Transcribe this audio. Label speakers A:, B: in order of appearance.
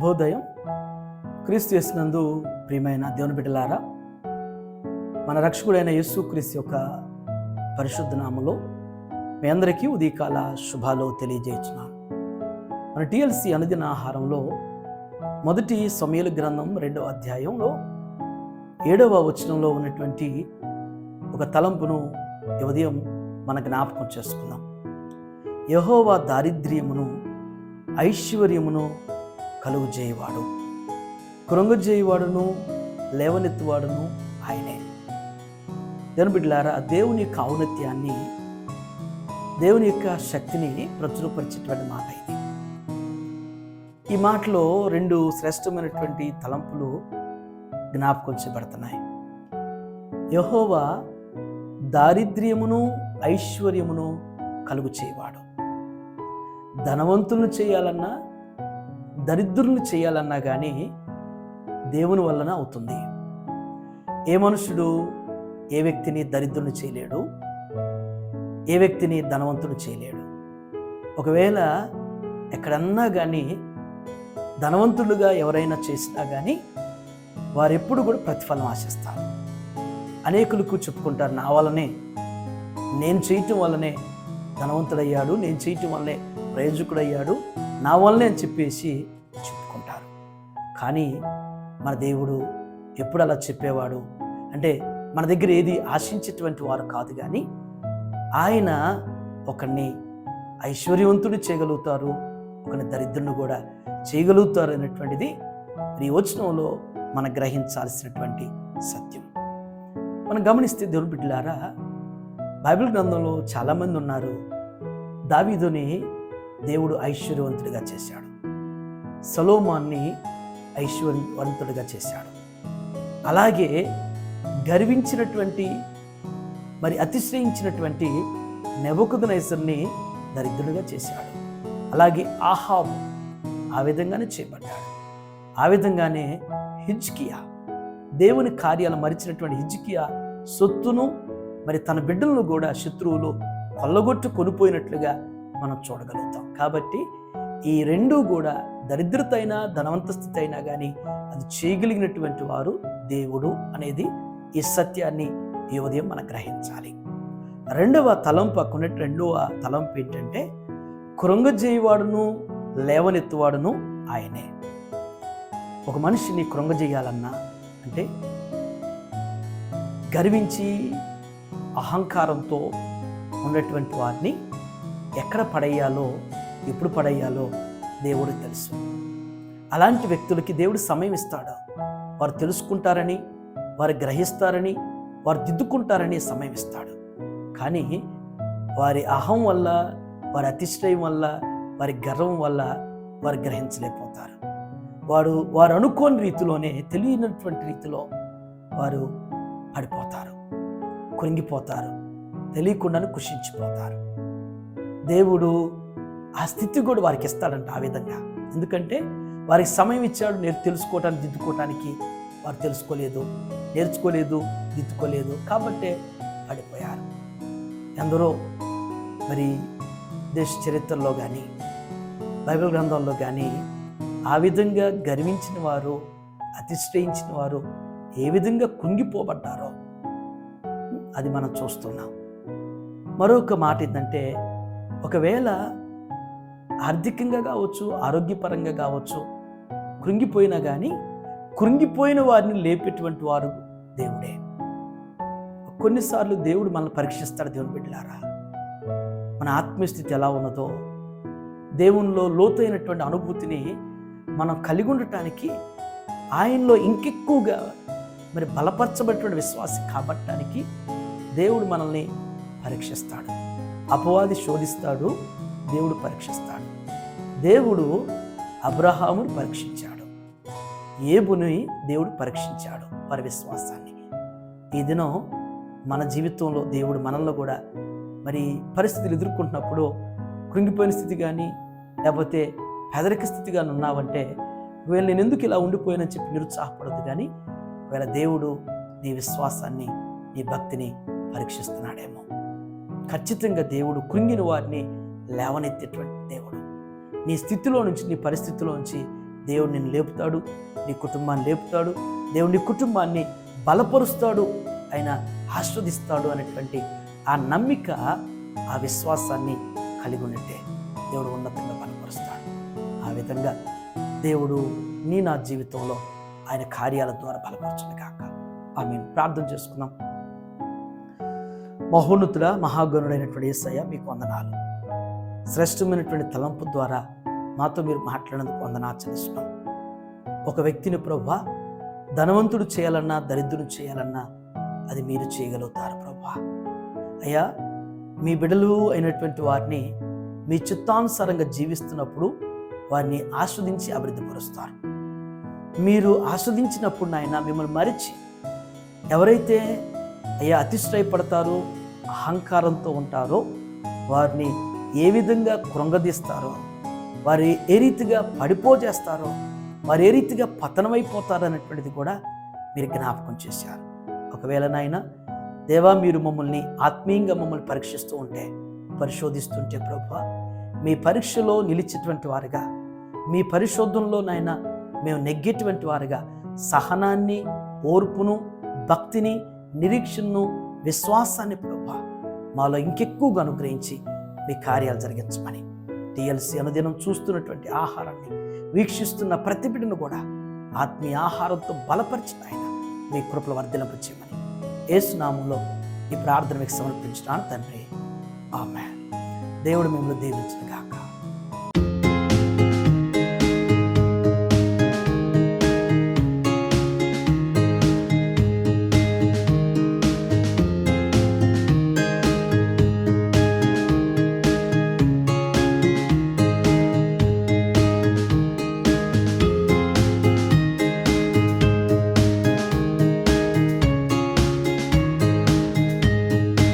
A: శుభోదయం. క్రీస్తు యేసునందు ప్రియమైన దేవుని బిడ్డలారా, మన రక్షకుడైన యేసు క్రీస్తు యొక్క పరిశుద్ధ నామములో మీ అందరికీ ఉదయకాల శుభాలు తెలియజేస్తున్నాను. మన టిఎల్సి అనుదిన ఆహారంలో మొదటి సమూయేలు గ్రంథం 2వ అధ్యాయంలో 7వ వచనంలో ఉన్నటువంటి ఒక తలంపును ఈ ఉదయం మన జ్ఞాపకం చేసుకుందాం. యెహోవా దారిద్ర్యమును ఐశ్వర్యమును కలుగు చేయవాడు, కృంగజేయవాడును లేవనెత్తువాడును ఆయనే. దేవుని బిడ్డలారా, దేవుని యొక్క ఔన్నత్యాన్ని, దేవుని యొక్క శక్తిని ప్రచురపరిచేటువంటి మాట ఇది. ఈ మాటలో 2 శ్రేష్టమైనటువంటి తలంపులు జ్ఞాపకం చేయబడుతున్నాయి. యెహోవా దారిద్ర్యమును ఐశ్వర్యమును కలుగు చేయవాడు. ధనవంతులను చేయాలన్నా దరిద్రులను చేయాలన్నా కానీ దేవుని వలన అవుతుంది. ఏ మనుషుడు ఏ వ్యక్తిని దరిద్రుని చేయలేడు, ఏ వ్యక్తిని ధనవంతుడు చేయలేడు. ఒకవేళ ఎక్కడన్నా కానీ ధనవంతులుగా ఎవరైనా చేసినా కానీ వారెప్పుడు కూడా ప్రతిఫలం ఆశిస్తారు. అనేకులకు చెప్పుకుంటారు, నా వల్లనే, నేను చేయటం వల్లనే ధనవంతుడయ్యాడు, నేను చేయటం వల్లనే ప్రయోజకుడయ్యాడు, నా వల్లనే అని చెప్పేసి చెప్పుకుంటారు. కానీ మన దేవుడు ఎప్పుడు అలా చెప్పేవాడు అంటే, మన దగ్గర ఏది ఆశించేటువంటి వారు కాదు, కానీ ఆయన ఒకరిని ఐశ్వర్యవంతుడు చేయగలుగుతారు, ఒకరిని దరిద్రుని కూడా చేయగలుగుతారు అనేటువంటిది ఈ వచనంలో మనం గ్రహించాల్సినటువంటి సత్యం. మనం గమనిస్తే దేవుని బిడ్డలారా, బైబిల్ గ్రంథంలో చాలామంది ఉన్నారు. దావీదుని దేవుడు ఐశ్వర్యవంతుడిగా చేశాడు, సొలొమోన్ని ఐశ్వర్యవంతుడిగా చేశాడు. అలాగే గర్వించినటువంటి అతిశ్రయించినటువంటి నెబుకద్నెజరుని దరిద్రుడిగా చేశాడు. అలాగే ఆహాబు ఆ విధంగానే చేయబడ్డాడు. ఆ విధంగానే హిజ్కియా, దేవుని కార్యాలు మరిచినటువంటి హిజ్కియా సొత్తును తన బిడ్డలను కూడా శత్రువులు కొల్లగొట్టు కొనిపోయినట్లుగా మనం చూడగలుగుతాం. కాబట్టి ఈ 2 కూడా దరిద్రత అయినా ధనవంత స్థితి అయినా కానీ అది చేయగలిగినటువంటి వారు దేవుడు అనేది ఈ సత్యాన్ని ఈ ఉదయం మనం గ్రహించాలి. 2వ తలంపు, అక్కడున్న 2వ తలంపు ఏంటంటే, కృంగజేయవాడును లేవనెత్తువాడును ఆయనే. ఒక మనిషిని కృంగజేయాలన్నా అంటే గర్వించి అహంకారంతో ఉన్నటువంటి వారిని ఎక్కడ పడేయాలో, ఎప్పుడు పడేయాలో దేవుడు తెలుసు. అలాంటి వ్యక్తులకి దేవుడు సమయం ఇస్తాడు. వారు తెలుసుకుంటారని, వారు గ్రహిస్తారని, వారు దిద్దుకుంటారని సమయం ఇస్తాడు. కానీ వారి అహం వల్ల, వారి అతిశ్రయం వల్ల, వారి గర్వం వల్ల వారు గ్రహించలేకపోతారు. వారు అనుకోని రీతిలోనే, తెలియనటువంటి రీతిలో వారు పడిపోతారు, కృంగిపోతారు, తెలియకుండానే కృషించిపోతారు. దేవుడు ఆ స్థితి కూడా వారికి ఇస్తాడంట ఆ విధంగా. ఎందుకంటే వారికి సమయం ఇచ్చాడు తెలుసుకోవటానికి, దిద్దుకోవటానికి. వారు తెలుసుకోలేదు, నేర్చుకోలేదు, దిద్దుకోలేదు, కాబట్టే పడిపోయారు. ఎందరో దేశ చరిత్రలో కానీ బైబిల్ గ్రంథంలో కానీ ఆ విధంగా గర్వించిన వారు, అతిశ్రయించిన వారు ఏ విధంగా కుంగిపోబడ్డారో అది మనం చూస్తున్నాం. మరొక మాట ఏంటంటే, ఒకవేళ ఆర్థికంగా కావచ్చు, ఆరోగ్యపరంగా కావచ్చు కృంగిపోయినా కానీ కృంగిపోయిన వారిని లేపేటువంటి వారు దేవుడే. కొన్నిసార్లు దేవుడు మనల్ని పరీక్షిస్తాడు. దేవుని బిడ్డలారా, మన ఆత్మీయస్థితి ఎలా ఉన్నదో, దేవునిలో లోతైనటువంటి అనుభూతిని మనం కలిగి ఉండటానికి, ఆయనలో ఇంకెక్కువగా బలపరచబడినటువంటి విశ్వాసం కాబట్టడానికి దేవుడు మనల్ని పరీక్షిస్తాడు. అపవాది శోధిస్తాడు, దేవుడు పరీక్షిస్తాడు. దేవుడు అబ్రహామును పరీక్షించాడు, ఏబుని దేవుడు పరీక్షించాడు వారి విశ్వాసాన్ని. ఈ దినం మన జీవితంలో దేవుడు మనల్లో కూడా పరిస్థితులు ఎదుర్కొంటున్నప్పుడు కృంగిపోయిన స్థితి కానీ, లేకపోతే పెదరిక స్థితి కానీ ఉన్నావంటే, ఒకవేళ నేను ఎందుకు ఇలా ఉండిపోయానని చెప్పి నిరుత్సాహపడద్దు. కానీ ఒకవేళ దేవుడు నీ విశ్వాసాన్ని, నీ భక్తిని పరీక్షిస్తున్నాడేమో. ఖచ్చితంగా దేవుడు కృంగిన వారిని లేవనెత్తేటువంటి దేవుడు. నీ స్థితిలో నుంచి, నీ పరిస్థితిలో నుంచి దేవుడు నిన్ను లేపుతాడు, నీ కుటుంబాన్ని లేపుతాడు, దేవుడు నీ కుటుంబాన్ని బలపరుస్తాడు, ఆయన ఆస్వాదిస్తాడు అనేటువంటి ఆ నమ్మిక, ఆ విశ్వాసాన్ని కలిగి ఉన్నట్టే దేవుడు ఉన్నతంగా బలపరుస్తాడు. ఆ విధంగా దేవుడు నా జీవితంలో ఆయన కార్యాల ద్వారా బలపరచును కాక. ఆమేన్. ప్రార్థన చేసుకుందాం. మహోన్నతుడా, మహాగణుడైనటువంటి యేసయ్య, మీకు వందనాలు. శ్రేష్టమైనటువంటి తలంపు ద్వారా మాతో మీరు మాట్లాడినందుకు వందనాలు చెల్లిస్తున్నాం. ఒక వ్యక్తిని ప్రభువా ధనవంతుడు చేయాలన్నా, దరిద్రుడు చేయాలన్నా అది మీరు చేయగలుగుతారు ప్రభువా. అయ్యా, మీ బిడ్డలు అయినటువంటి వారిని మీ చిత్తానుసారంగా జీవిస్తున్నప్పుడు వారిని ఆస్వాదించి అభివృద్ధిపరుస్తారు. మీరు ఆస్వాదించినప్పుడు నాయన మిమ్మల్ని మరిచి ఎవరైతే అయ్యా అతిశ్రయపడతారో, అహంకారంతో ఉంటారో వారిని ఏ విధంగా కృంగదీస్తారో, వారు ఏ రీతిగా పడిపోజేస్తారో, వారు ఏ రీతిగా పతనమైపోతారో అనేటువంటిది కూడా మీరు జ్ఞాపకం చేశారు. ఒకవేళ నాయన దేవా, మీరు మమ్మల్ని ఆత్మీయంగా మమ్మల్ని పరీక్షిస్తూ ఉంటే, పరిశోధిస్తుంటే ప్రభువా, మీ పరీక్షలో నిలిచేటువంటి వారుగా, మీ పరిశోధనలో నాయన మేము నెగ్గేటువంటి వారుగా సహనాన్ని, ఓర్పును, భక్తిని, నిరీక్షణను, విశ్వాసాన్ని ప్రభువా మాలో ఇంకెక్కువగా అనుగ్రహించి మీ కార్యాలు జరిగించమని, టీఎల్సీ అనుదినం చూస్తున్నటువంటి ఆహారాన్ని వీక్షిస్తున్న ప్రతి బిడ్డను కూడా ఆత్మీయ ఆహారంతో బలపరిచిన ఆయన మీ కృపలు వర్ధింపచేయమని యేసు నామములో ఈ ప్రార్థన మీకు సమర్పించున్నాను తండ్రి. ఆమేన్. దేవుడు మిమ్మల్ని దీవించును గాక.